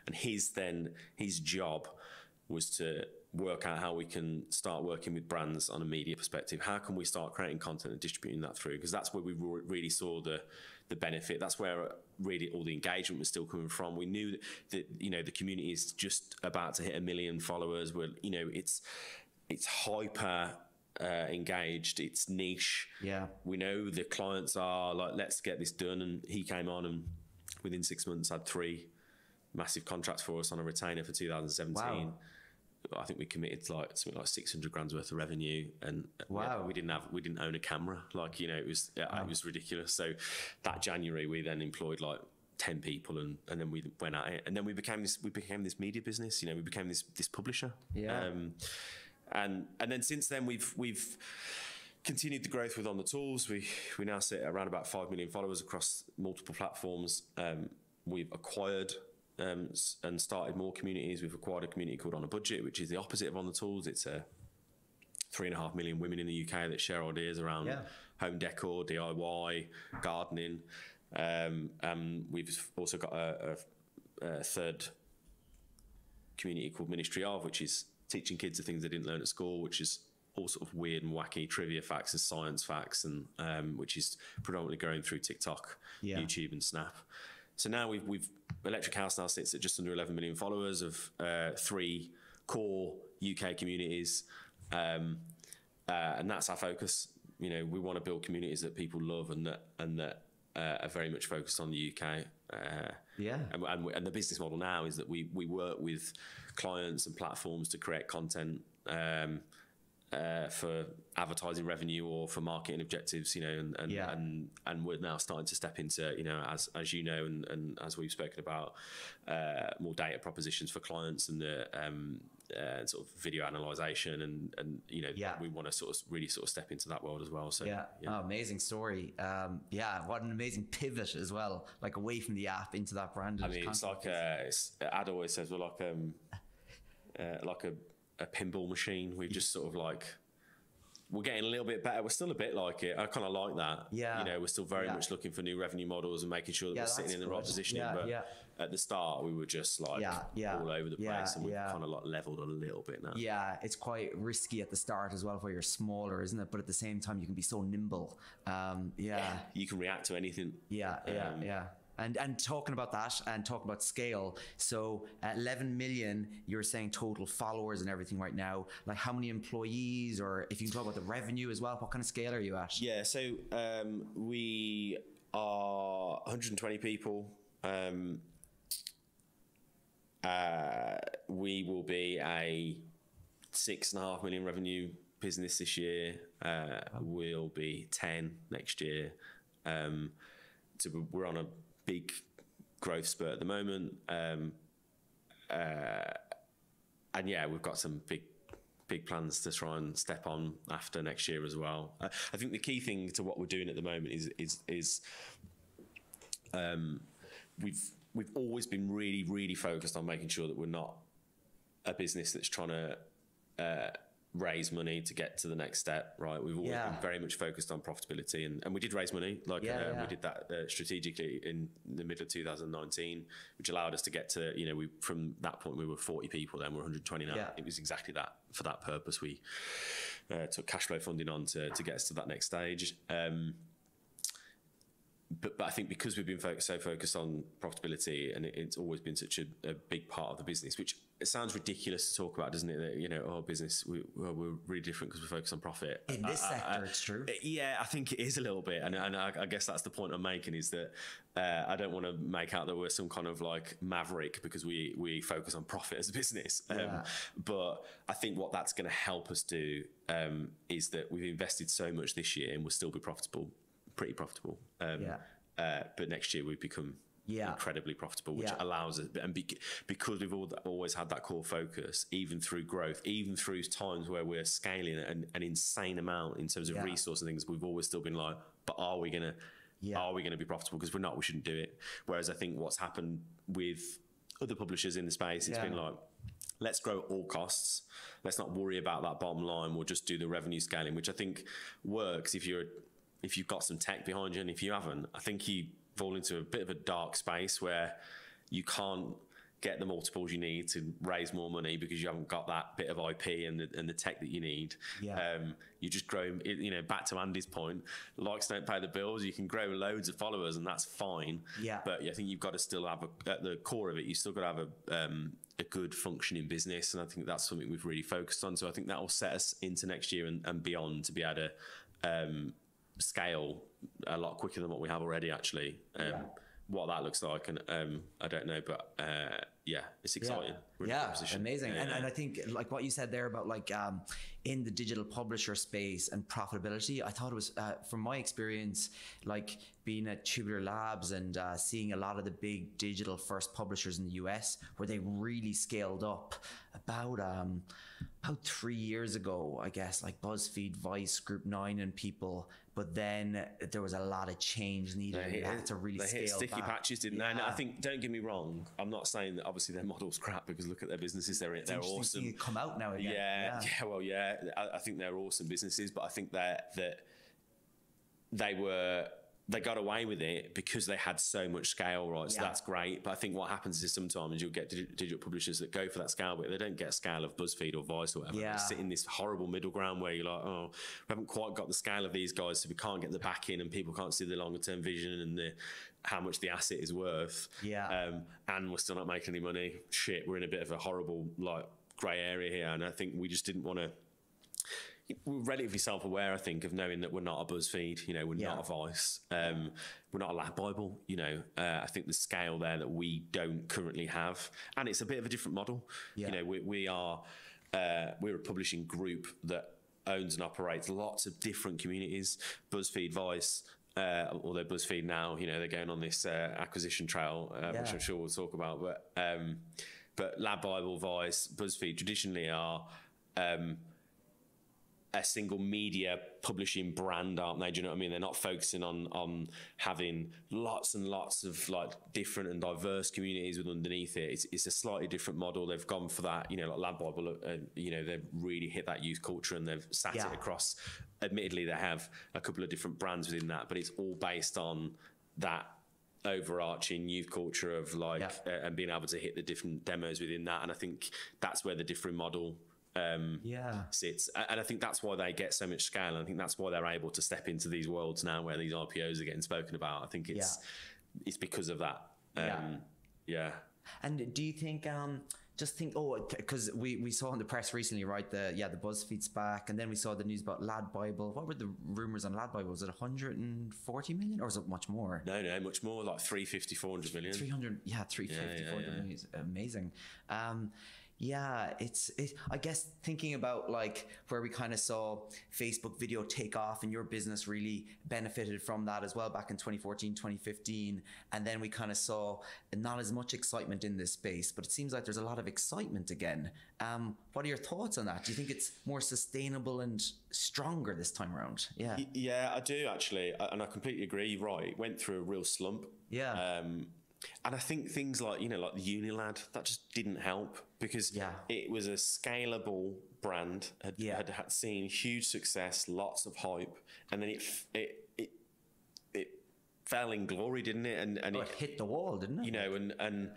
And his job was to work out how we can start working with brands on a media perspective. How can we start creating content and distributing that through? Because that's where we really saw the benefit. That's where really all the engagement was still coming from. We knew that the community is just about to hit 1 million followers. Where it's hyper engaged, it's niche. Yeah, we know the clients are like, let's get this done. And he came on and within 6 months had 3 massive contracts for us on a retainer for 2017. Wow. I think we committed like something like 600 grand's worth of revenue, and wow. we didn't own a camera. Like, it was ridiculous. So that January we then employed like 10 people, and then we went at it, and then we became this media business. We became this publisher. Yeah. And then since then we've continued the growth with On the Tools. We now sit at around about 5 million followers across multiple platforms. We've acquired and started more communities. We've acquired a community called On a Budget, which is the opposite of On the Tools. It's 3.5 million women in the UK that share ideas around home decor, DIY, gardening. We've also got a third community called Ministry of, which is teaching kids the things they didn't learn at school, which is all sort of weird and wacky trivia facts and science facts, and which is predominantly growing through TikTok, YouTube and Snap. So now we've Electric House now sits at just under 11 million followers of 3 core UK communities, and that's our focus. We want to build communities that people love and that are very much focused on the UK. And the business model now is that we work with clients and platforms to create content for advertising revenue or for marketing objectives, and we're now starting to step into, as you know, and as we've spoken about, more data propositions for clients and the sort of video analyzation, and we want to really step into that world as well. So Oh, amazing story. What an amazing pivot as well, like away from the app into that brand. I mean, it's like Ad always says we're like a pinball machine. We're just sort of like, we're getting a little bit better. We're still a bit like it. I kind of like that. We're still very much looking for new revenue models and making sure that we're sitting in the right positioning. But at the start, we were just like all over the place, and we've kind of like leveled a little bit now. Yeah, it's quite risky at the start as well, where you're smaller, isn't it? But at the same time, you can be so nimble. You can react to anything. And talking about that and talking about scale, so 11 million, you're saying total followers and everything right now. Like, how many employees, or if you can talk about the revenue as well, what kind of scale are you at? Yeah, so we are 120 people. We will be a 6.5 million revenue business this year. We'll be 10 next year. So we're on a big growth spurt at the moment, and we've got some big plans to try and step on after next year as well. I think the key thing to what we're doing at the moment is we've always been really focused on making sure that we're not a business that's trying to raise money to get to the next step, right? We've always been very much focused on profitability, and we did raise money, we did that strategically in the middle of 2019, which allowed us to get to, from that point we were 40 people, then we're 120 now. It was exactly that. For that purpose, we took cash flow funding on to get us to that next stage. But I think because we've been so focused on profitability, and it's always been such a big part of the business, which it sounds ridiculous to talk about, doesn't it? That, our business, we're really different because we focus on profit. In this sector, it's true. Yeah, I think it is a little bit. And I guess that's the point I'm making, is that I don't want to make out that we're some kind of like maverick because we focus on profit as a business. But I think what that's going to help us do is that we've invested so much this year and we'll still be pretty profitable. But next year we've become incredibly profitable, which allows us, and because we've always had that core focus, even through growth, even through times where we're scaling an insane amount in terms of resource and things, we've always still been like, but are we gonna be profitable? Because we're not, we shouldn't do it. Whereas I think what's happened with other publishers in the space, it's been like, let's grow at all costs. Let's not worry about that bottom line. We'll just do the revenue scaling, which I think works if you've got some tech behind you, and if you haven't, I think you fall into a bit of a dark space where you can't get the multiples you need to raise more money because you haven't got that bit of IP and the tech that you need. You just grow, you know, back to Andy's point, likes don't pay the bills. You can grow loads of followers and that's fine. But I think you've got to still have at the core of it, you still got to have a good functioning business. And I think that's something we've really focused on. So I think that will set us into next year and beyond to be able to scale a lot quicker than what we have already, actually. What that looks like, and I don't know, but it's exciting. Amazing. And I think like what you said there about like in the digital publisher space and profitability, I thought it was from my experience, like being at Tubular Labs and seeing a lot of the big digital first publishers in the US where they really scaled up about 3 years ago, I guess, like BuzzFeed, Vice, Group 9 and people. But then there was a lot of change needed. They had to really scale hit sticky back. patches, didn't they? And I think, don't get me wrong, I'm not saying that obviously their model's crap, because look at their businesses, they're awesome. Seeing it come out now again. I think they're awesome businesses, but I think that they got away with it because they had so much scale, right? So that's great. But I think what happens is sometimes you'll get digital publishers that go for that scale, but they don't get a scale of BuzzFeed or Vice or whatever. They sit in this horrible middle ground where you're like, oh, we haven't quite got the scale of these guys, so we can't get the backing and people can't see the longer term vision and how much the asset is worth. And we're still not making any money. Shit, we're in a bit of a horrible, like, grey area here. And I think we just didn't want to. We're relatively self-aware, I think, of knowing that we're not a BuzzFeed, you know, we're not a Vice, we're not a Lab Bible, you know. I think the scale there that we don't currently have, and it's a bit of a different model. You know, we're a publishing group that owns and operates lots of different communities. BuzzFeed, Vice, although BuzzFeed now, you know, they're going on this acquisition trail, which I'm sure we'll talk about. But Lab Bible, Vice, BuzzFeed traditionally are a single media publishing brand, aren't they? Do you know what I mean? They're not focusing on having lots and lots of like different and diverse communities with underneath it. It's a slightly different model. They've gone for that, you know, like Lab Bible, you know, they've really hit that youth culture and they've sat it across. Admittedly, they have a couple of different brands within that, but it's all based on that overarching youth culture of like, and being able to hit the different demos within that. And I think that's where the different model sits, and I think that's why they get so much scale, and I think that's why they're able to step into these worlds now where these IPOs are getting spoken about. I think it's because of that. And do you think because we saw in the press recently, right, the BuzzFeed SPAC, and then we saw the news about Lad Bible. What were the rumors on Lad Bible? Was it 140 million or was it much more? No, much more, like 350, 400 million. 350, 400 million is amazing. It's I guess thinking about like where we kind of saw Facebook video take off and your business really benefited from that as well back in 2014, 2015. And then we kind of saw not as much excitement in this space, but it seems like there's a lot of excitement again. What are your thoughts on that? Do you think it's more sustainable and stronger this time around? Yeah, I do actually. And I completely agree. You're right. It went through a real slump. And I think things like, you know, like the Unilad, that just didn't help because it was a scalable brand, had seen huge success, lots of hype, and then it fell in glory, didn't it? And it hit the wall, didn't it? You know, and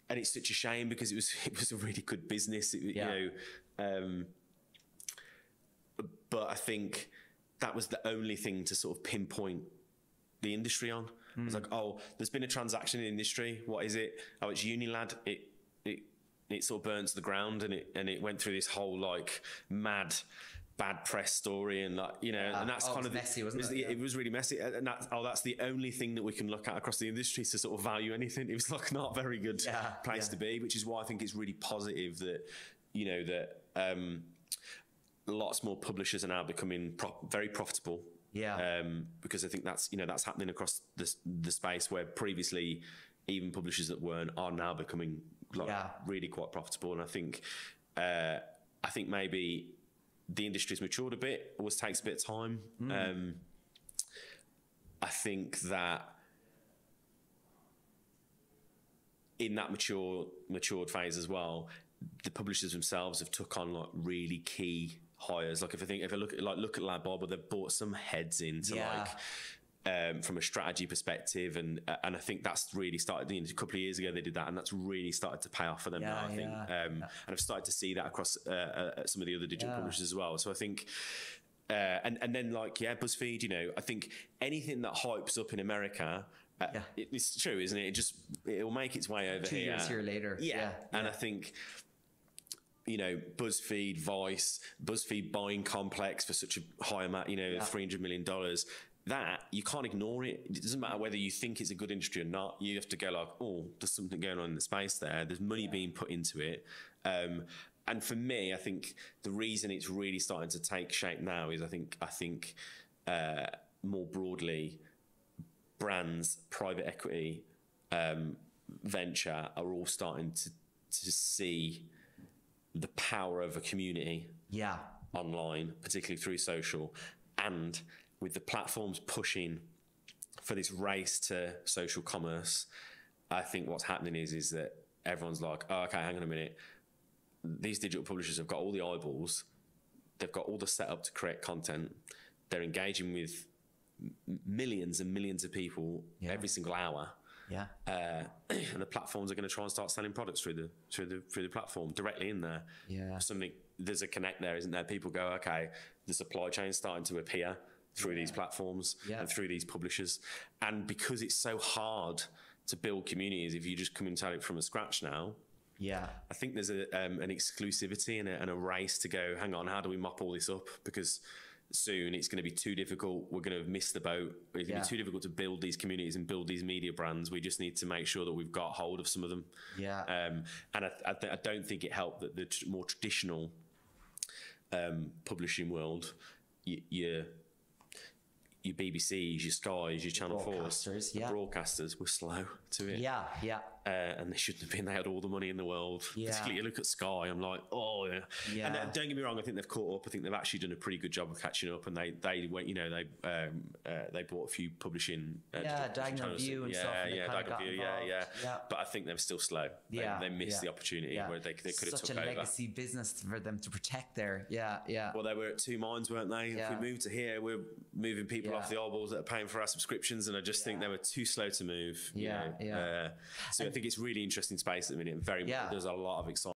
it's such a shame because it was a really good business, you know. But I think that was the only thing to sort of pinpoint the industry on. It's like, oh, there's been a transaction in the industry. What is it? Oh, it's Unilad. It sort of burnt to the ground, and it went through this whole like mad bad press story, and like, you know, and that's kind of messy, wasn't it? It was really messy, and that's the only thing that we can look at across the industry to sort of value anything. It was like not a very good place to be, which is why I think it's really positive that, you know, that lots more publishers are now becoming very profitable. Because I think that's, you know, that's happening across the space where previously even publishers that weren't are now becoming like really quite profitable. And I think maybe the industry's matured a bit. Always takes a bit of time. I think that in that matured phase as well, the publishers themselves have took on like really key hires. Like if I look at Lab Bible, they've bought some heads into from a strategy perspective, and I think that's really started. A couple of years ago they did that, and that's really started to pay off for them now. I think, and I've started to see that across some of the other digital publishers as well. So I think, and then like BuzzFeed. You know, I think anything that hypes up in America. It's true, isn't it? It'll make its way over 2 here. 2 years here later. And I think, you know, BuzzFeed, Vice, BuzzFeed buying Complex for such a high amount, you know, $300 million. That you can't ignore it. It doesn't matter whether you think it's a good industry or not. You have to go like, oh, there's something going on in the space there. There's money being put into it. And for me, I think the reason it's really starting to take shape now is I think more broadly, brands, private equity, venture are all starting to see the power of a community online, particularly through social, and with the platforms pushing for this race to social commerce. I think what's happening is that everyone's like, oh, okay, hang on a minute. These digital publishers have got all the eyeballs. They've got all the setup to create content. They're engaging with millions and millions of people every single hour. And the platforms are going to try and start selling products through the platform directly in there. There's a connect there, isn't there? People go, okay, the supply chain's starting to appear through these platforms and through these publishers. And because it's so hard to build communities, if you just come and tell it from scratch now, I think there's an exclusivity and a race to go, hang on, how do we mop all this up? Because soon it's going to be too difficult. We're going to miss the boat. It's going to be too difficult to build these communities and build these media brands. We just need to make sure that we've got hold of some of them. And I don't think it helped that the more traditional publishing world, your BBCs, your Skies, your Channel 4s, the broadcasters were slow to it. And they shouldn't have been. They had all the money in the world. Particularly, you look at Sky, I'm like, oh yeah. And don't get me wrong, I think they've caught up. I think they've actually done a pretty good job of catching up. And they went, you know, they bought a few publishing. Diagonal View and stuff. Diagonal View, But I think they're still slow. They missed the opportunity where they could have took over. Such a legacy business for them to protect there. Well, they were at two minds, weren't they? If we moved to here, we're moving people off the eyeballs that are paying for our subscriptions, and I just think they were too slow to move. So I think it's really interesting space at the minute. There's a lot of excitement.